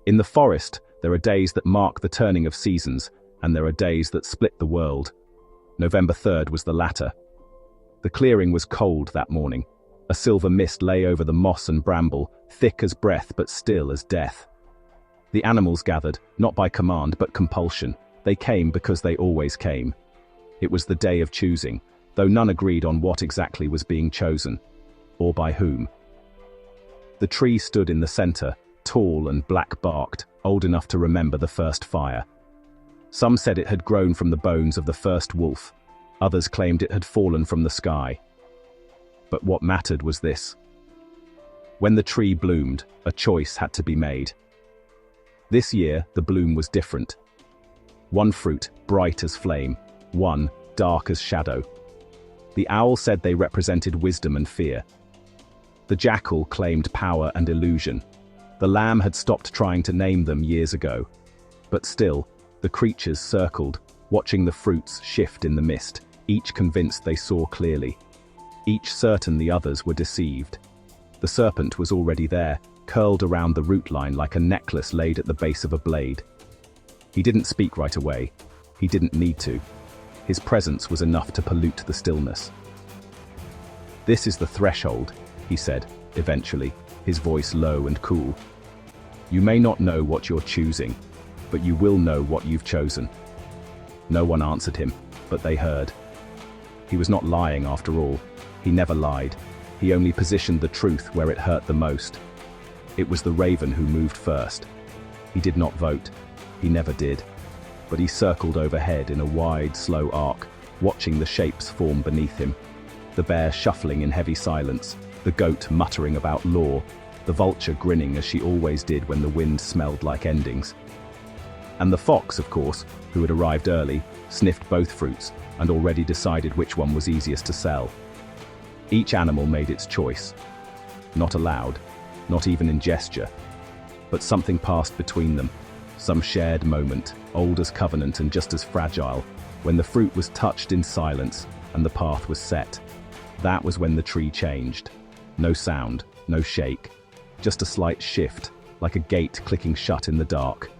In the forest, there are days that mark the turning of seasons, and there are days that split the world. November 3rd was the latter. The clearing was cold that morning. A silver mist lay over the moss and bramble, thick as breath but still as death. The animals gathered, not by command but compulsion. They came because they always came. It was the day of choosing, though none agreed on what exactly was being chosen, or by whom. The tree stood in the center, tall and black-barked, old enough to remember the first fire. Some said it had grown from the bones of the first wolf. Others claimed it had fallen from the sky. But what mattered was this. When the tree bloomed, a choice had to be made. This year, the bloom was different. One fruit, bright as flame, one, dark as shadow. The owl said they represented wisdom and fear. The jackal claimed power and illusion. The lamb had stopped trying to name them years ago. But still, the creatures circled, watching the fruits shift in the mist, each convinced they saw clearly. Each certain the others were deceived. The serpent was already there, curled around the root line like a necklace laid at the base of a blade. He didn't speak right away. He didn't need to. His presence was enough to pollute the stillness. "This is the threshold," he said, eventually, his voice low and cool. "You may not know what you're choosing, but you will know what you've chosen." No one answered him, but they heard. He was not lying after all. He never lied. He only positioned the truth where it hurt the most. It was the raven who moved first. He did not vote. He never did. But he circled overhead in a wide, slow arc, watching the shapes form beneath him. The bear shuffling in heavy silence, the goat muttering about law, the vulture grinning as she always did when the wind smelled like endings. And the fox, of course, who had arrived early, sniffed both fruits and already decided which one was easiest to sell. Each animal made its choice. Not aloud, not even in gesture. But something passed between them, some shared moment, old as covenant and just as fragile, when the fruit was touched in silence and the path was set. That was when the tree changed. No sound, no shake, just a slight shift, like a gate clicking shut in the dark.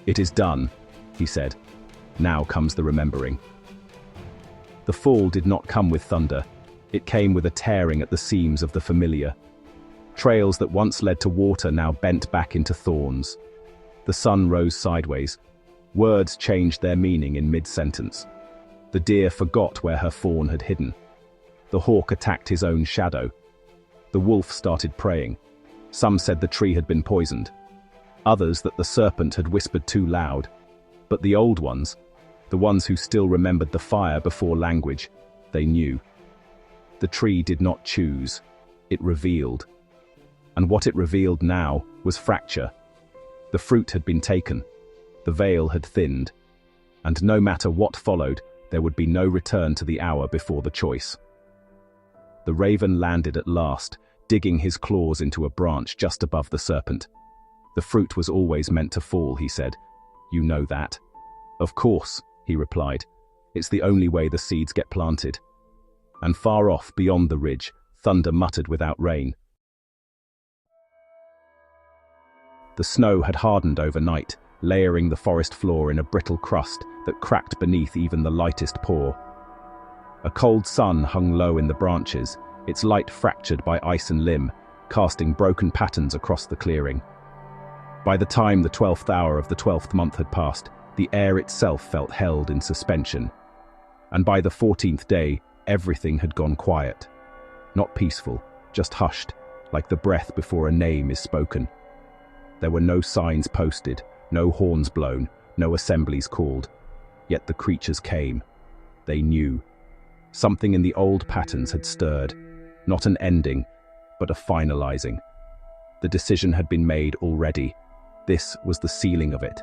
"It is done," he said. "Now comes the remembering." The fall did not come with thunder. It came with a tearing at the seams of the familiar. Trails that once led to water now bent back into thorns. The sun rose sideways. Words changed their meaning in mid-sentence. The deer forgot where her fawn had hidden. The hawk attacked his own shadow. The wolf started praying. Some said the tree had been poisoned. Others that the serpent had whispered too loud. But the old ones, the ones who still remembered the fire before language, they knew. The tree did not choose. It revealed. And what it revealed now was fracture. The fruit had been taken. The veil had thinned. And no matter what followed, there would be no return to the hour before the choice. The raven landed at last, digging his claws into a branch just above the serpent. "The fruit was always meant to fall," he said. "You know that." "Of course," he replied. "It's the only way the seeds get planted." And far off, beyond the ridge, thunder muttered without rain. The snow had hardened overnight, layering the forest floor in a brittle crust that cracked beneath even the lightest paw. A cold sun hung low in the branches, its light fractured by ice and limb, casting broken patterns across the clearing. By the time the 12th hour of the 12th month had passed, the air itself felt held in suspension. And by the 14th day, everything had gone quiet. Not peaceful, just hushed, like the breath before a name is spoken. There were no signs posted, no horns blown, no assemblies called. Yet the creatures came. They knew. Something in the old patterns had stirred. Not an ending, but a finalizing. The decision had been made already. This was the sealing of it.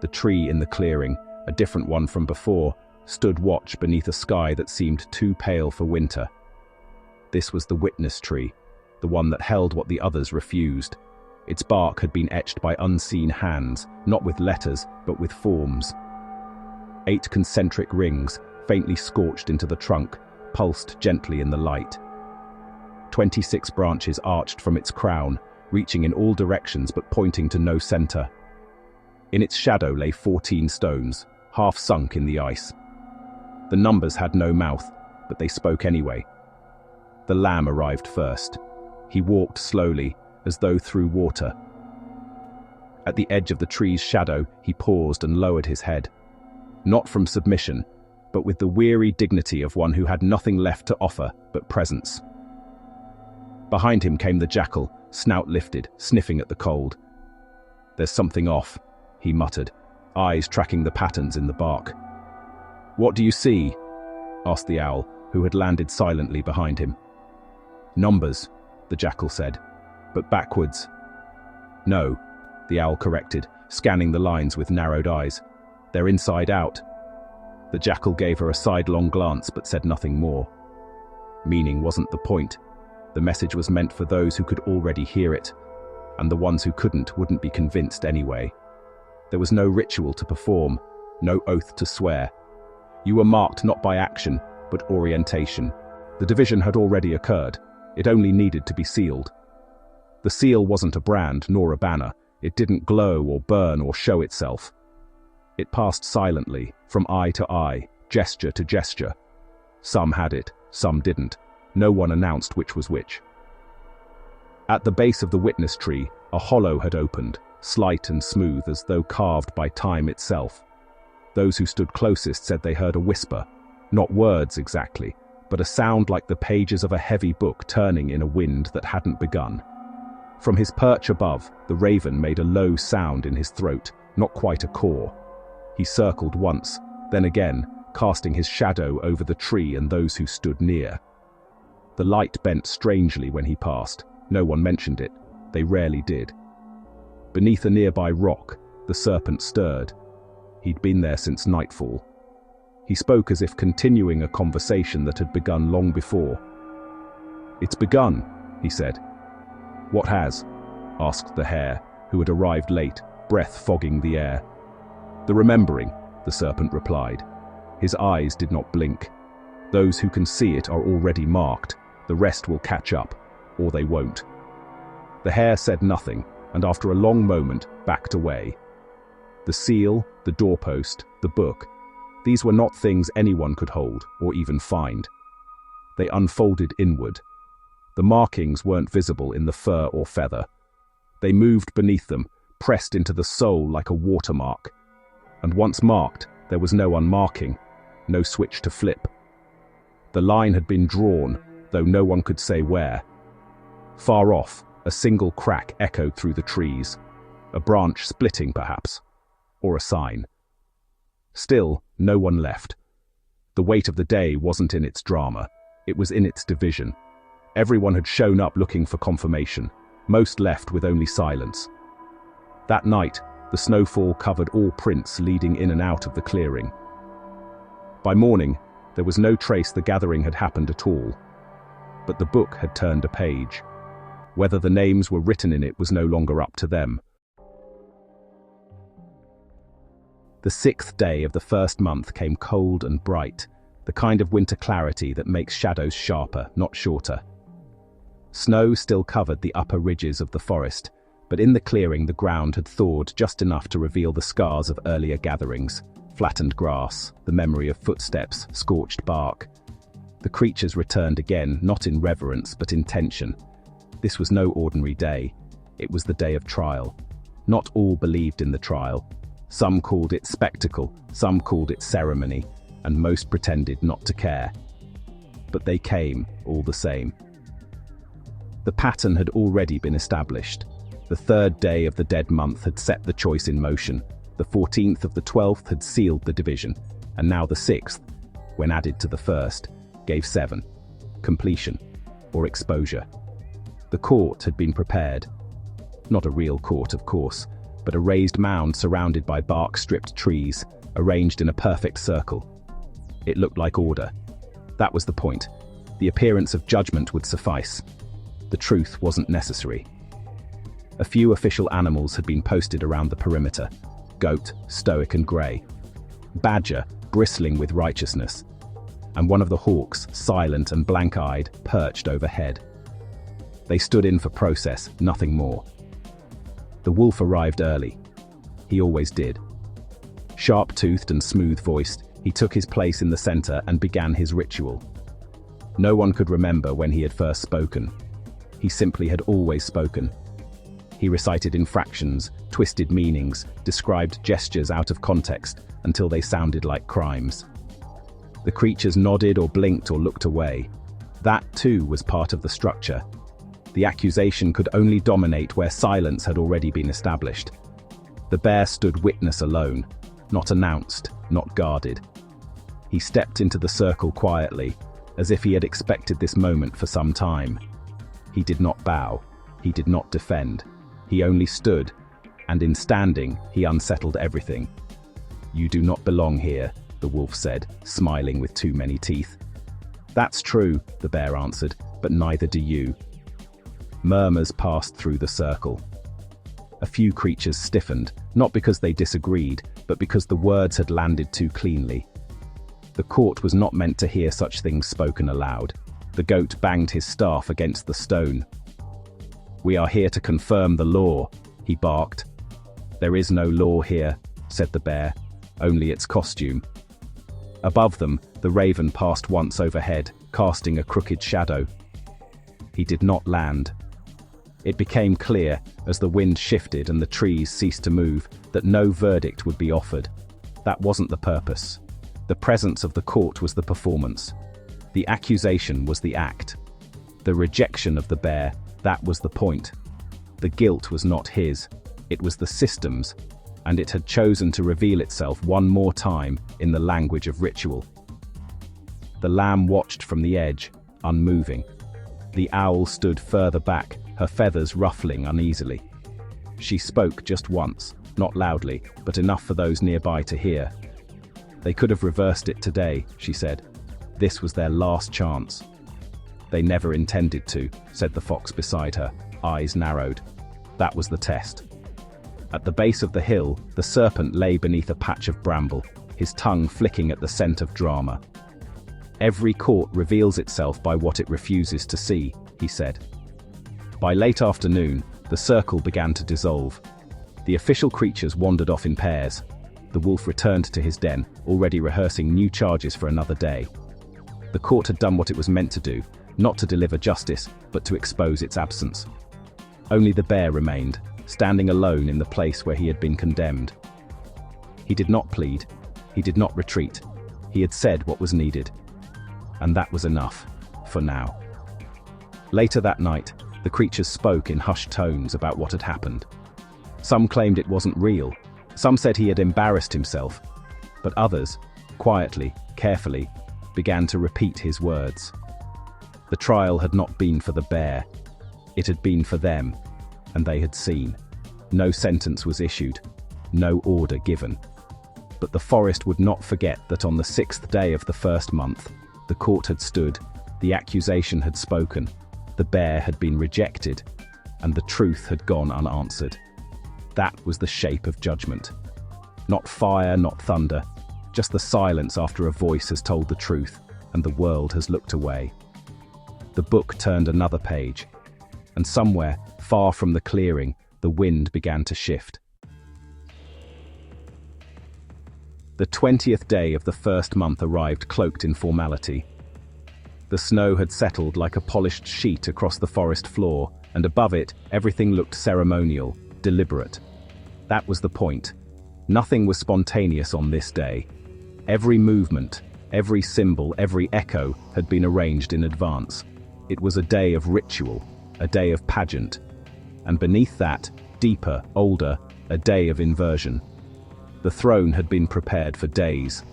The tree in the clearing, a different one from before, stood watch beneath a sky that seemed too pale for winter. This was the witness tree, the one that held what the others refused. Its bark had been etched by unseen hands, not with letters, but with forms. 8 concentric rings, faintly scorched into the trunk, pulsed gently in the light. 26 branches arched from its crown, reaching in all directions but pointing to no center. In its shadow lay 14 stones, half sunk in the ice. The numbers had no mouth, but they spoke anyway. The lamb arrived first. He walked slowly, as though through water. At the edge of the tree's shadow, he paused and lowered his head. Not from submission, but with the weary dignity of one who had nothing left to offer but presence. Behind him came the jackal, snout lifted, sniffing at the cold. "There's something off," he muttered, eyes tracking the patterns in the bark. "What do you see?" asked the owl, who had landed silently behind him. "Numbers," the jackal said, "but backwards." "No," the owl corrected, scanning the lines with narrowed eyes. "They're inside out." The jackal gave her a sidelong glance but said nothing more. Meaning wasn't the point. The message was meant for those who could already hear it, and the ones who couldn't wouldn't be convinced anyway. There was no ritual to perform, no oath to swear. You were marked not by action, but orientation. The division had already occurred. It only needed to be sealed. The seal wasn't a brand nor a banner. It didn't glow or burn or show itself. It passed silently, from eye to eye, gesture to gesture. Some had it, some didn't. No one announced which was which. At the base of the witness tree, a hollow had opened, slight and smooth as though carved by time itself. Those who stood closest said they heard a whisper, not words exactly, but a sound like the pages of a heavy book turning in a wind that hadn't begun. From his perch above, the raven made a low sound in his throat, not quite a caw. He circled once, then again, casting his shadow over the tree and those who stood near. The light bent strangely when he passed. No one mentioned it. They rarely did. Beneath a nearby rock, the serpent stirred. He'd been there since nightfall. He spoke as if continuing a conversation that had begun long before. "It's begun," he said. "What has?" asked the hare, who had arrived late, breath fogging the air. "The remembering," the serpent replied. His eyes did not blink. "Those who can see it are already marked. The rest will catch up, or they won't." The hare said nothing, and after a long moment, backed away. The seal, the doorpost, the book, these were not things anyone could hold or even find. They unfolded inward. The markings weren't visible in the fur or feather. They moved beneath them, pressed into the soul like a watermark. And once marked, there was no unmarking, no switch to flip. The line had been drawn, though no one could say where. Far off, a single crack echoed through the trees, a branch splitting perhaps, or a sign. Still, no one left. The weight of the day wasn't in its drama, it was in its division. Everyone had shown up looking for confirmation, most left with only silence. That night, the snowfall covered all prints leading in and out of the clearing. By morning, there was no trace the gathering had happened at all. But the book had turned a page. Whether the names were written in it was no longer up to them. The 6th day of the first month came cold and bright, the kind of winter clarity that makes shadows sharper, not shorter. Snow still covered the upper ridges of the forest, but in the clearing the ground had thawed just enough to reveal the scars of earlier gatherings, flattened grass, the memory of footsteps, scorched bark. The creatures returned again, not in reverence but in tension. This was no ordinary day. It was the day of trial. Not all believed in the trial. Some called it spectacle, some called it ceremony, and most pretended not to care. But they came, all the same. The pattern had already been established. The 3rd day of the dead month had set the choice in motion. The 14th of the 12th had sealed the division, and now the 6th, when added to the 1st, gave 7. Completion, or exposure. The court had been prepared. Not a real court, of course, but a raised mound surrounded by bark-stripped trees, arranged in a perfect circle. It looked like order. That was the point. The appearance of judgment would suffice. The truth wasn't necessary. A few official animals had been posted around the perimeter. Goat, stoic and grey. Badger, bristling with righteousness. And one of the hawks, silent and blank-eyed, perched overhead. They stood in for process, nothing more. The wolf arrived early. He always did. Sharp-toothed and smooth-voiced, he took his place in the center and began his ritual. No one could remember when he had first spoken. He simply had always spoken. He recited infractions, twisted meanings, described gestures out of context until they sounded like crimes. The creatures nodded or blinked or looked away. That, too, was part of the structure. The accusation could only dominate where silence had already been established. The bear stood witness alone, not announced, not guarded. He stepped into the circle quietly, as if he had expected this moment for some time. He did not bow. He did not defend. He only stood, and in standing, he unsettled everything. "You do not belong here," the wolf said, smiling with too many teeth. "That's true," the bear answered, "but neither do you." Murmurs passed through the circle. A few creatures stiffened, not because they disagreed, but because the words had landed too cleanly. The court was not meant to hear such things spoken aloud. The goat banged his staff against the stone. "We are here to confirm the law," he barked. "There is no law here," said the bear, "only its costume." Above them, the raven passed once overhead, casting a crooked shadow. He did not land. It became clear, as the wind shifted and the trees ceased to move, that no verdict would be offered. That wasn't the purpose. The presence of the court was the performance. The accusation was the act. The rejection of the bear, that was the point. The guilt was not his, it was the system's, and it had chosen to reveal itself one more time in the language of ritual. The lamb watched from the edge, unmoving. The owl stood further back, her feathers ruffling uneasily. She spoke just once, not loudly, but enough for those nearby to hear. "They could have reversed it today," she said. "This was their last chance." "They never intended to," said the fox beside her, eyes narrowed. "That was the test." At the base of the hill, the serpent lay beneath a patch of bramble, his tongue flicking at the scent of drama. "Every court reveals itself by what it refuses to see," he said. By late afternoon, the circle began to dissolve. The official creatures wandered off in pairs. The wolf returned to his den, already rehearsing new charges for another day. The court had done what it was meant to do, not to deliver justice, but to expose its absence. Only the bear remained, standing alone in the place where he had been condemned. He did not plead. He did not retreat. He had said what was needed. And that was enough, for now. Later that night, the creatures spoke in hushed tones about what had happened. Some claimed it wasn't real. Some said he had embarrassed himself. But others, quietly, carefully, began to repeat his words. The trial had not been for the bear. It had been for them, and they had seen. No sentence was issued, no order given. But the forest would not forget that on the 6th day of the first month, the court had stood, the accusation had spoken, the bear had been rejected, and the truth had gone unanswered. That was the shape of judgment. Not fire, not thunder, just the silence after a voice has told the truth, and the world has looked away. The book turned another page, and somewhere, far from the clearing, the wind began to shift. The 20th day of the first month arrived cloaked in formality. The snow had settled like a polished sheet across the forest floor, and above it, everything looked ceremonial, deliberate. That was the point. Nothing was spontaneous on this day. Every movement, every symbol, every echo had been arranged in advance. It was a day of ritual, a day of pageant. And beneath that, deeper, older, a day of inversion. The throne had been prepared for days.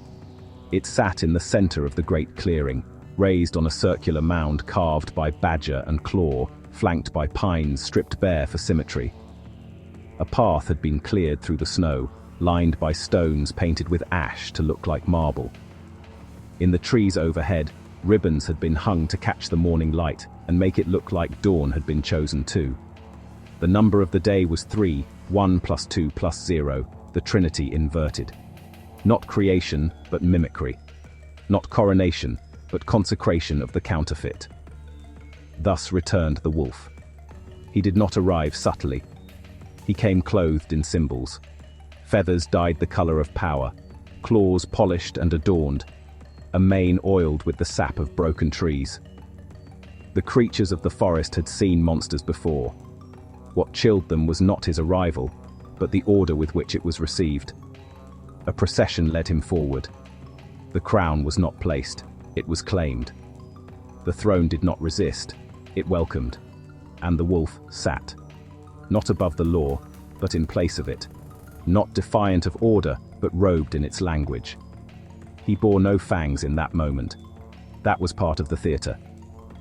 It sat in the center of the great clearing, raised on a circular mound carved by badger and claw, flanked by pines stripped bare for symmetry. A path had been cleared through the snow, lined by stones painted with ash to look like marble. In the trees overhead, ribbons had been hung to catch the morning light and make it look like dawn had been chosen too. The number of the day was 3, 1 plus 2 plus 0, the Trinity inverted. Not creation, but mimicry. Not coronation, but consecration of the counterfeit. Thus returned the wolf. He did not arrive subtly. He came clothed in symbols. Feathers dyed the color of power, claws polished and adorned, a mane oiled with the sap of broken trees. The creatures of the forest had seen monsters before. What chilled them was not his arrival, but the order with which it was received. A procession led him forward. The crown was not placed, it was claimed. The throne did not resist, it welcomed. And the wolf sat. Not above the law, but in place of it. Not defiant of order, but robed in its language. He bore no fangs in that moment. That was part of the theater.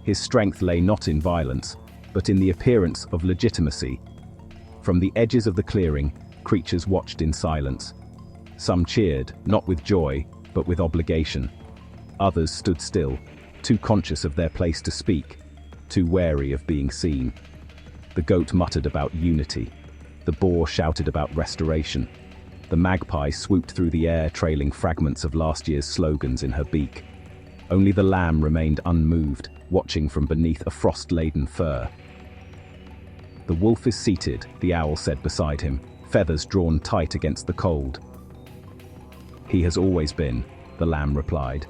His strength lay not in violence, but in the appearance of legitimacy. From the edges of the clearing, creatures watched in silence. Some cheered, not with joy, but with obligation. Others stood still, too conscious of their place to speak, too wary of being seen. The goat muttered about unity. The boar shouted about restoration. The magpie swooped through the air, trailing fragments of last year's slogans in her beak. Only the lamb remained unmoved, watching from beneath a frost-laden fur. "The wolf is seated," the owl said beside him, feathers drawn tight against the cold. "He has always been," the lamb replied.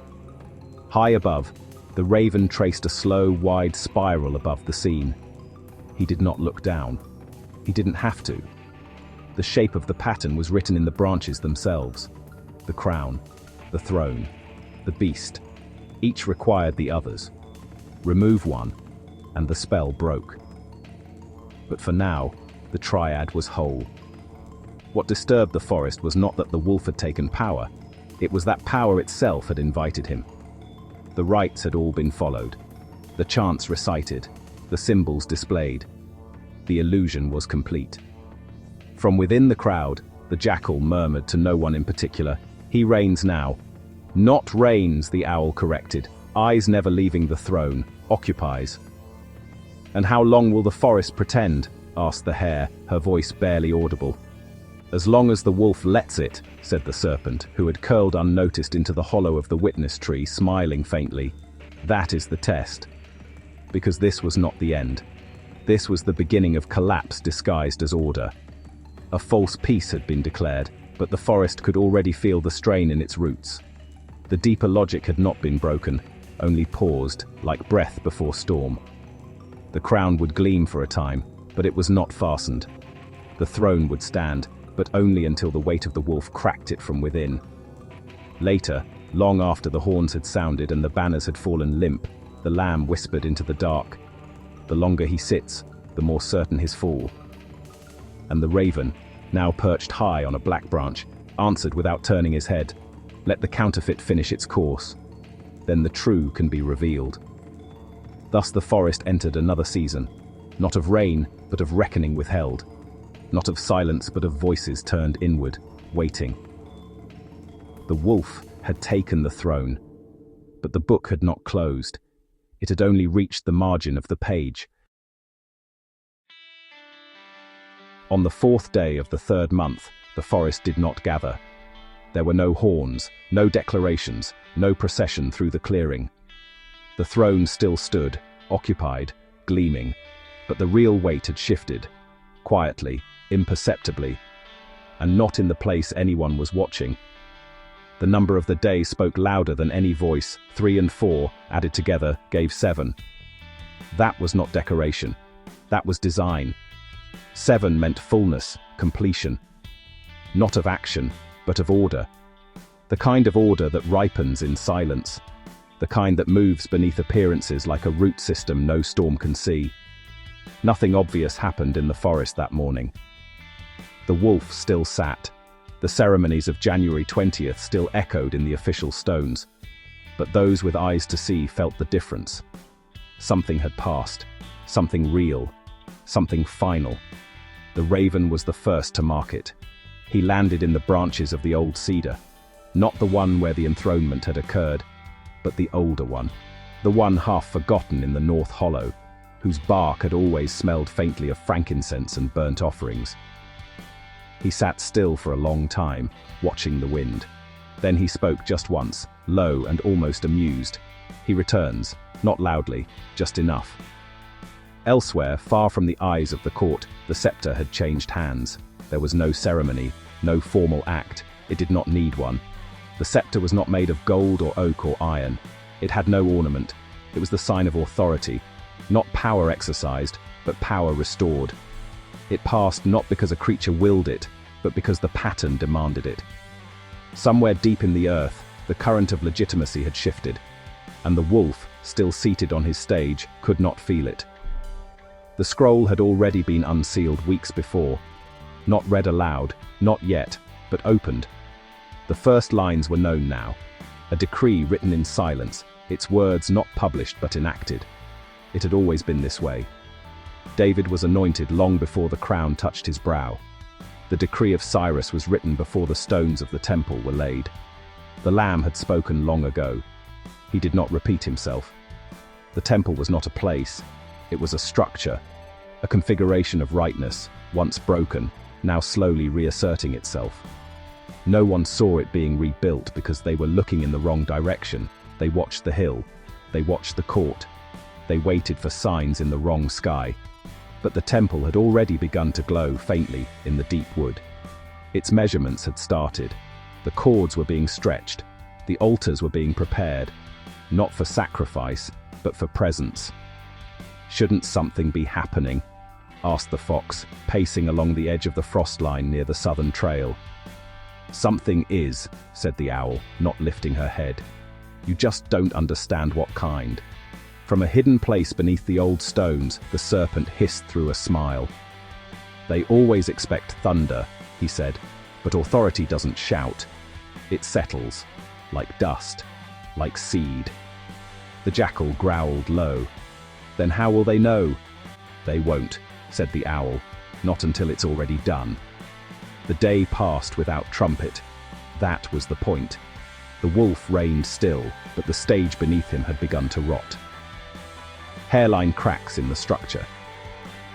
High above, the raven traced a slow, wide spiral above the scene. He did not look down. He didn't have to. The shape of the pattern was written in the branches themselves. The crown, the throne, the beast. Each required the others. Remove one, and the spell broke. But for now, the triad was whole. What disturbed the forest was not that the wolf had taken power, it was that power itself had invited him. The rites had all been followed, the chants recited, the symbols displayed. The illusion was complete. From within the crowd, the jackal murmured to no one in particular, "He reigns now." "Not reigns," the owl corrected, eyes never leaving the throne, occupies. "And how long will the forest pretend?" asked the hare, her voice barely audible. "As long as the wolf lets it," said the serpent, who had curled unnoticed into the hollow of the witness tree, smiling faintly. "That is the test." Because this was not the end. This was the beginning of collapse disguised as order. A false peace had been declared, but the forest could already feel the strain in its roots. The deeper logic had not been broken, only paused, like breath before storm. The crown would gleam for a time, but it was not fastened. The throne would stand, but only until the weight of the wolf cracked it from within. Later, long after the horns had sounded and the banners had fallen limp, the lamb whispered into the dark, "The longer he sits, the more certain his fall." And the raven, now perched high on a black branch, answered without turning his head, "Let the counterfeit finish its course. Then the true can be revealed." Thus the forest entered another season, not of rain, but of reckoning withheld. Not of silence, but of voices turned inward, waiting. The wolf had taken the throne, but the book had not closed. It had only reached the margin of the page. On the 4th day of the 3rd month, the forest did not gather. There were no horns, no declarations, no procession through the clearing. The throne still stood, occupied, gleaming, but the real weight had shifted, quietly, imperceptibly, and not in the place anyone was watching. The number of the day spoke louder than any voice. 3 and 4, added together, gave 7. That was not decoration. That was design. 7 meant fullness, completion. Not of action, but of order. The kind of order that ripens in silence. The kind that moves beneath appearances like a root system no storm can see. Nothing obvious happened in the forest that morning. The wolf still sat. The ceremonies of January 20th still echoed in the official stones. But those with eyes to see felt the difference. Something had passed. Something real. Something final. The raven was the first to mark it. He landed in the branches of the old cedar. Not the one where the enthronement had occurred, but the older one. The one half forgotten in the North Hollow, whose bark had always smelled faintly of frankincense and burnt offerings. He sat still for a long time, watching the wind. Then he spoke just once, low and almost amused. He returns, not loudly, just enough. Elsewhere, far from the eyes of the court, the scepter had changed hands. There was no ceremony, No formal act. It did not need one. The scepter was not made of gold or oak or iron. It had no ornament. It was the sign of authority. Not power exercised, but power restored. It passed not because a creature willed it, but because the pattern demanded it. Somewhere deep in the earth, the current of legitimacy had shifted, and the wolf, still seated on his stage, could not feel it. The scroll had already been unsealed weeks before. Not read aloud, not yet, but opened. The first lines were known now. A decree written in silence, its words not published but enacted. It had always been this way. David was anointed long before the crown touched his brow. The decree of Cyrus was written before the stones of the temple were laid. The Lamb had spoken long ago. He did not repeat himself. The temple was not a place. It was a structure, a configuration of rightness, once broken, now slowly reasserting itself. No one saw it being rebuilt because they were looking in the wrong direction. They watched the hill. They watched the court. They waited for signs in the wrong sky. But the temple had already begun to glow faintly in the deep wood. Its measurements had started. The cords were being stretched. The altars were being prepared, not for sacrifice, but for presence. "Shouldn't something be happening?" asked the fox, pacing along the edge of the frost line near the southern trail. "Something is," said the owl, not lifting her head. "You just don't understand what kind." From a hidden place beneath the old stones, the serpent hissed through a smile. "They always expect thunder," he said, "but authority doesn't shout. It settles, like dust, like seed." The jackal growled low. "Then how will they know?" "They won't," said the owl, "not until it's already done." The day passed without trumpet. That was the point. The wolf reigned still, but the stage beneath him had begun to rot. Hairline cracks in the structure.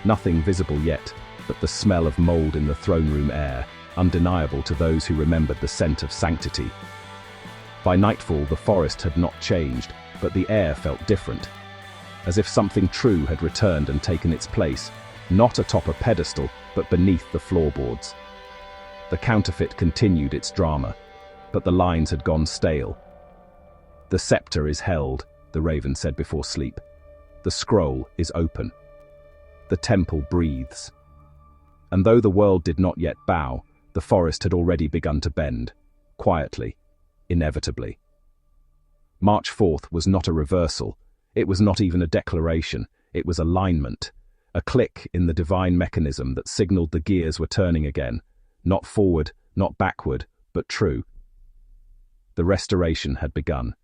Nothing visible yet, but the smell of mold in the throne room air, undeniable to those who remembered the scent of sanctity. By nightfall, the forest had not changed, but the air felt different, as if something true had returned and taken its place, not atop a pedestal, but beneath the floorboards. The counterfeit continued its drama, but the lines had gone stale. "The scepter is held," the raven said before sleep. "The scroll is open. The temple breathes." And though the world did not yet bow, the forest had already begun to bend, quietly, inevitably. March 4th was not a reversal. It was not even a declaration. It was alignment, a click in the divine mechanism that signaled the gears were turning again, not forward, not backward, but true. The restoration had begun.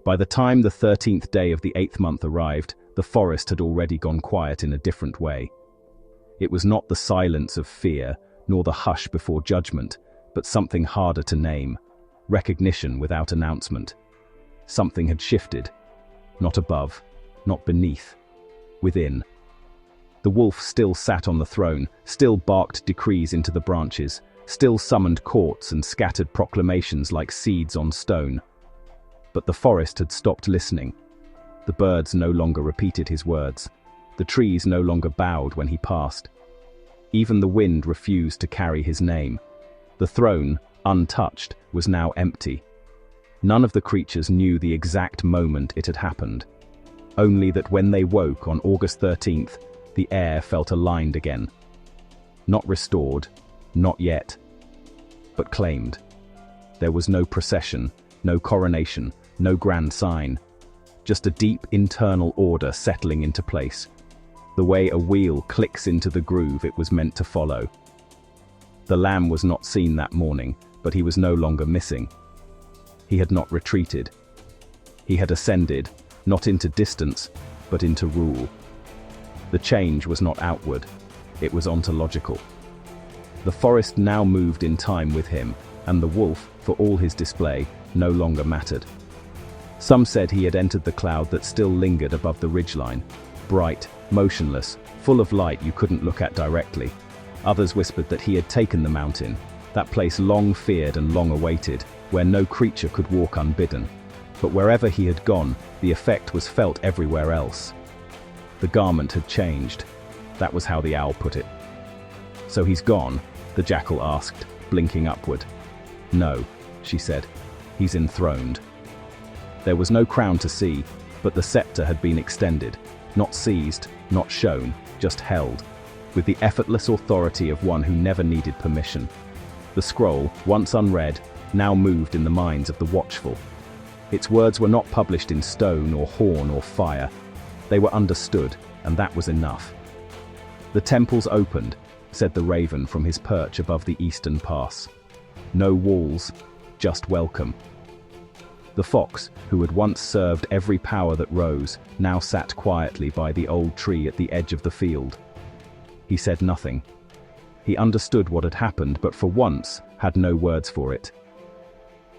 By the time the 13th day of the 8th month arrived, the forest had already gone quiet in a different way. It was not the silence of fear, nor the hush before judgment, but something harder to name, recognition without announcement. Something had shifted, not above, not beneath, within. The wolf still sat on the throne, still barked decrees into the branches, still summoned courts and scattered proclamations like seeds on stone. But the forest had stopped listening. The birds no longer repeated his words. The trees no longer bowed when he passed. Even the wind refused to carry his name. The throne, untouched, was now empty. None of the creatures knew the exact moment it had happened. Only that when they woke on August 13th, the air felt aligned again. Not restored, not yet, but claimed. There was no procession, no coronation, no grand sign. Just a deep internal order settling into place. The way a wheel clicks into the groove it was meant to follow. The lamb was not seen that morning, but he was no longer missing. He had not retreated. He had ascended, not into distance, but into rule. The change was not outward, it was ontological. The forest now moved in time with him, and the wolf, for all his display, no longer mattered. Some said he had entered the cloud that still lingered above the ridgeline, bright, motionless, full of light you couldn't look at directly. Others whispered that he had taken the mountain, that place long feared and long awaited, where no creature could walk unbidden. But wherever he had gone, the effect was felt everywhere else. The garment had changed. That was how the owl put it. "So he's gone?" the jackal asked, blinking upward. "No," she said. "He's enthroned." There was no crown to see, but the scepter had been extended, not seized, not shown, just held, with the effortless authority of one who never needed permission. The scroll, once unread, now moved in the minds of the watchful. Its words were not published in stone or horn or fire. They were understood, and that was enough. "The temples opened," said the raven from his perch above the eastern pass. "No walls, just welcome." The fox, who had once served every power that rose, now sat quietly by the old tree at the edge of the field. He said nothing. He understood what had happened, but for once had no words for it.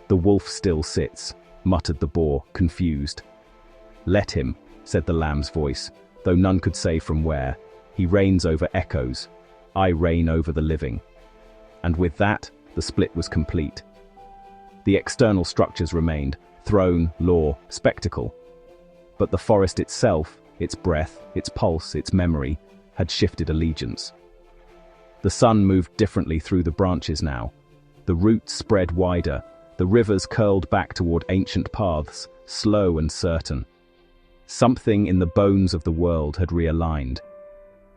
"The wolf still sits," muttered the boar, confused. "Let him," said the lamb's voice, though none could say from where. "He reigns over echoes. I reign over the living." And with that, the split was complete. The external structures remained: throne, law, spectacle. But the forest itself, its breath, its pulse, its memory, had shifted allegiance. The sun moved differently through the branches now. The roots spread wider, the rivers curled back toward ancient paths, slow and certain. Something in the bones of the world had realigned.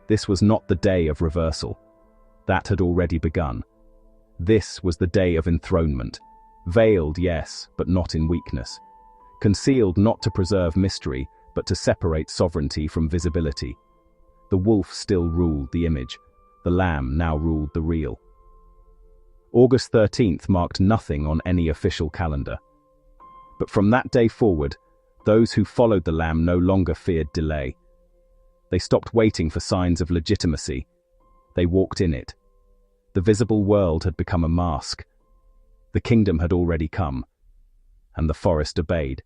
This was not the day of reversal. That had already begun. This was the day of enthronement. Veiled, yes, but not in weakness. Concealed not to preserve mystery, but to separate sovereignty from visibility. The wolf still ruled the image. The lamb now ruled the real. August 13th marked nothing on any official calendar. But from that day forward, those who followed the lamb no longer feared delay. They stopped waiting for signs of legitimacy. They walked in it. The visible world had become a mask. The kingdom had already come, and the forest obeyed.